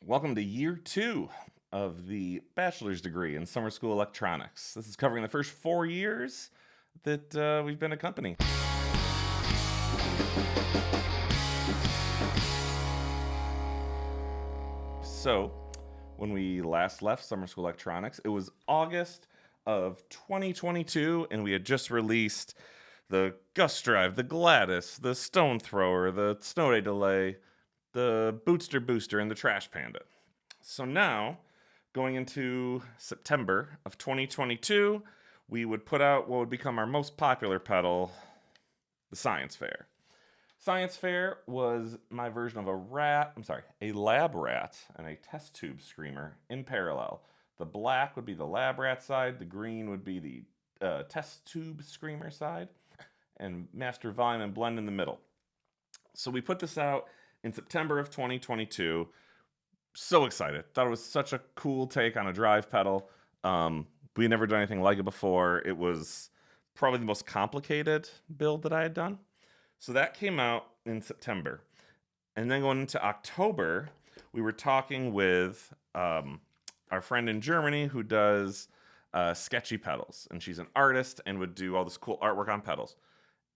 Welcome to year 2 of the bachelor's degree in summer school electronics. This is covering the first 4 years that we've been a company. So, when we last left summer school electronics, it was August of 2022, and we had just released the Gus Drive, the Gladys, the Stone Thrower, the Snow Day Delay, the Bootster Booster, and the Trash Panda. So now, going into September of 2022, we would put out what would become our most popular pedal, the Science Fair. Science Fair was my version of a lab rat and a test tube screamer in parallel. The black would be the lab rat side, the green would be the test tube screamer side, and master volume and blend in the middle. So we put this out in September of 2022. So excited. Thought it was such a cool take on a drive pedal. We had never done anything like it before. It was probably the most complicated build that I had done. So that came out in September. And then going into October, we were talking with our friend in Germany who does sketchy pedals. And she's an artist and would do all this cool artwork on pedals.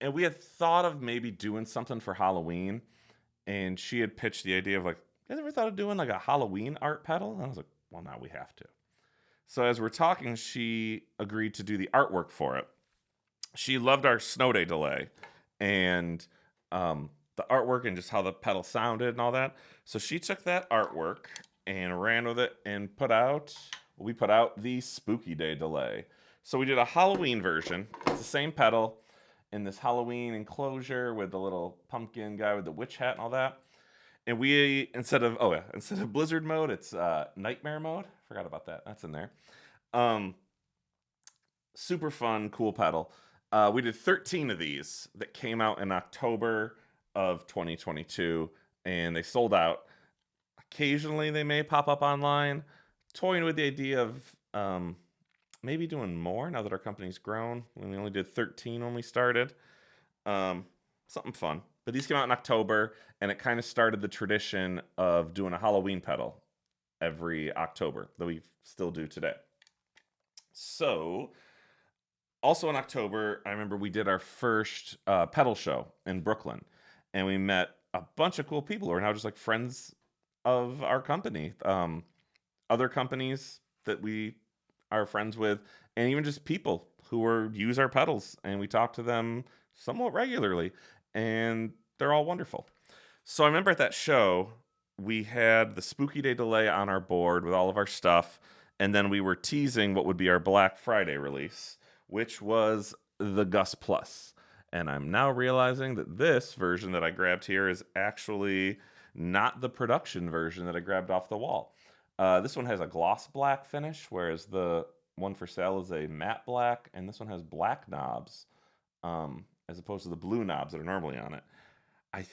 And we had thought of maybe doing something for Halloween. And she had pitched the idea of like, you guys ever thought of doing like a Halloween art pedal? And I was like, well, now we have to. So as we're talking, she agreed to do the artwork for it. She loved our Snow Day Delay and the artwork and just how the pedal sounded and all that. So she took that artwork and ran with it and we put out the Spooky Day Delay. So we did a Halloween version. It's the same pedal in this Halloween enclosure with the little pumpkin guy with the witch hat and all that. And we, instead of blizzard mode, it's nightmare mode. Forgot about that. That's in there. Super fun, cool pedal. We did 13 of these that came out in October of 2022, and they sold out. Occasionally, they may pop up online. Toying with the idea of maybe doing more now that our company's grown. We only did 13 when we started. Something fun. But these came out in October, and it kind of started the tradition of doing a Halloween pedal every October that we still do today. So, also in October, I remember we did our first pedal show in Brooklyn, and we met a bunch of cool people who are now just like friends of our company, other companies that we are friends with, and even just people who use our pedals, and we talk to them somewhat regularly. And they're all wonderful. So I remember at that show, we had the Spooky Day Delay on our board with all of our stuff, and then we were teasing what would be our Black Friday release, which was the Gus Plus. And I'm now realizing that this version that I grabbed here is actually not the production version that I grabbed off the wall. This one has a gloss black finish, whereas the one for sale is a matte black, and this one has black knobs. As opposed to the blue knobs that are normally on it. I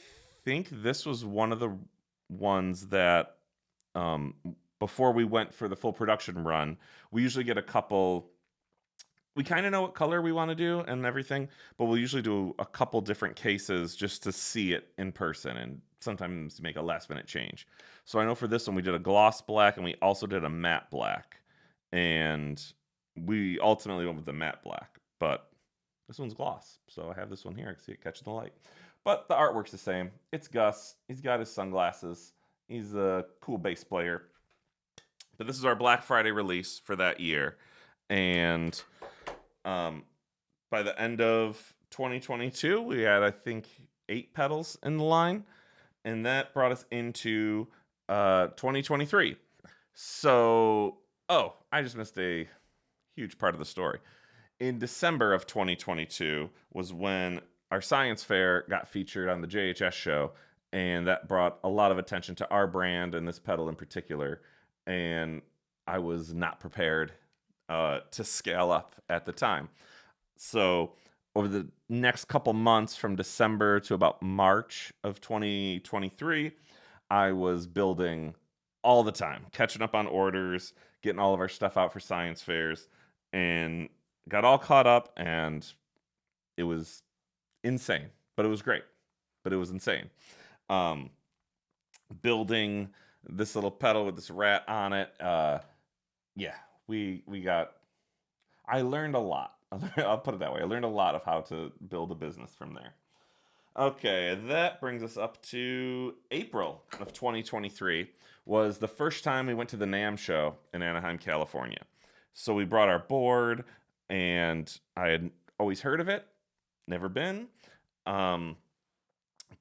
think this was one of the ones that before we went for the full production run, we usually get a couple. We kind of know what color we want to do and everything, but we'll usually do a couple different cases just to see it in person and sometimes make a last minute change. So I know for this one, we did a gloss black and we also did a matte black. And we ultimately went with the matte black, but this one's gloss, so I have this one here. I can see it catching the light. But the artwork's the same. It's Gus. He's got his sunglasses. He's a cool bass player. But this is our Black Friday release for that year. And by the end of 2022, we had, I think, 8 pedals in the line. And that brought us into 2023. So, I just missed a huge part of the story. In December of 2022 was when our science fair got featured on the JHS show, and that brought a lot of attention to our brand and this pedal in particular. And I was not prepared to scale up at the time. So over the next couple months from December to about March of 2023, I was building all the time, catching up on orders, getting all of our stuff out for science fairs, and got all caught up, and it was insane, but it was great, but it was insane. Building this little pedal with this rat on it. Yeah, we got. I learned a lot. I'll put it that way. I learned a lot of how to build a business from there. Okay, that brings us up to April of 2023. Was the first time we went to the NAMM show in Anaheim, California. So we brought our board, and I had always heard of it, never been. Brought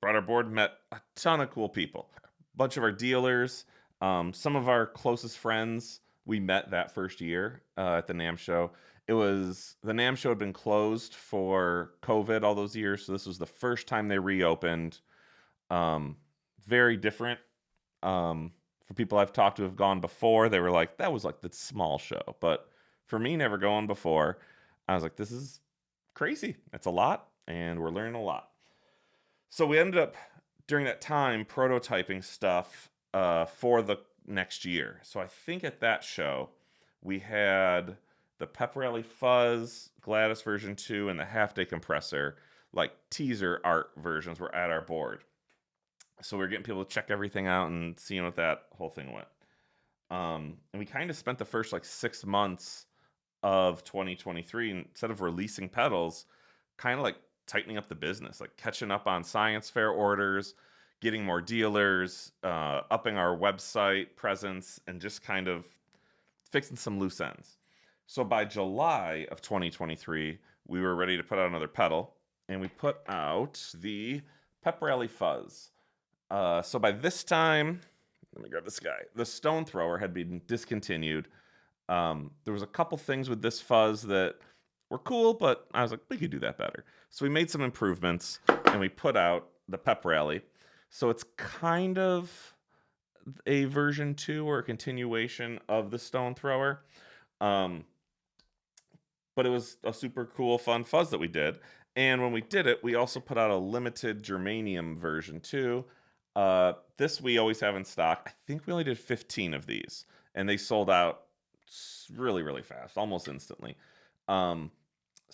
our board, met a ton of cool people, a bunch of our dealers, some of our closest friends we met that first year at the NAMM show. The NAMM show had been closed for COVID all those years, so this was the first time they reopened. Very different. For people I've talked to who have gone before, they were like, that was like the small show. But for me, never going before, I was like, this is crazy. It's a lot, and we're learning a lot. So we ended up, during that time, prototyping stuff for the next year. So I think at that show, we had the Pep Rally Fuzz, Gladys version 2, and the Half-Day Compressor, like teaser art versions were at our board. So we were getting people to check everything out and seeing what that whole thing went. And we kind of spent the first like 6 months of 2023, instead of releasing pedals, kind of like tightening up the business, like catching up on science fair orders, getting more dealers, upping our website presence, and just kind of fixing some loose ends. So by July of 2023, we were ready to put out another pedal, and we put out the Pep Rally Fuzz. So by this time, let me grab this guy. The Stone Thrower had been discontinued. There was a couple things with this fuzz that were cool, but I was like, we could do that better. So we made some improvements, and we put out the Pep Rally. So it's kind of a version 2 or a continuation of the Stone Thrower. But it was a super cool, fun fuzz that we did. And when we did it, we also put out a limited germanium version 2. This we always have in stock. I think we only did 15 of these, and they sold out really, really fast, almost instantly. So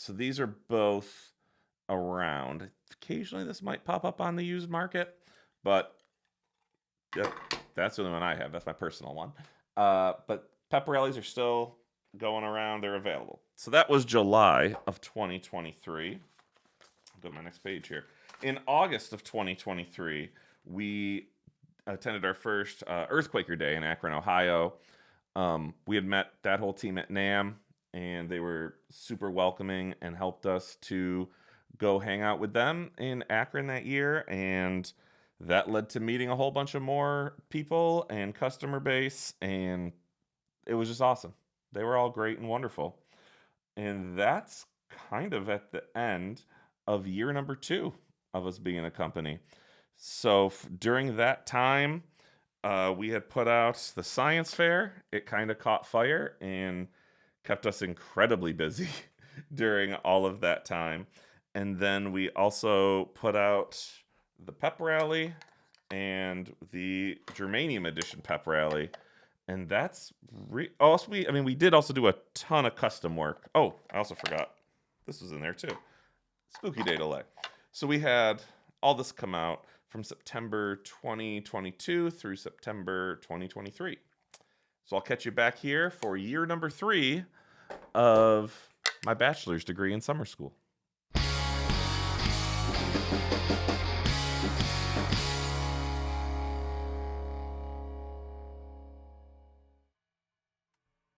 these are both around. Occasionally this might pop up on the used market, but yep, that's the only one I have. That's my personal one. But Pep Rallies are still going around. They're available. So that was July of 2023. I'll go to my next page here. In August of 2023, we attended our first Earthquaker Day in Akron, Ohio. We had met that whole team at NAMM, and they were super welcoming and helped us to go hang out with them in Akron that year. And that led to meeting a whole bunch of more people and customer base, and it was just awesome. They were all great and wonderful. And that's kind of at the end of year number 2 of us being a company. So during that time, we had put out the science fair. It kind of caught fire and kept us incredibly busy during all of that time. And then we also put out the Pep Rally and the Germanium Edition Pep Rally. And that's we did also do a ton of custom work. Oh, I also forgot. This was in there too. Spooky Day Delay. So we had all this come out from September 2022 through September 2023. So I'll catch you back here for year number 3 of my bachelor's degree in summer school.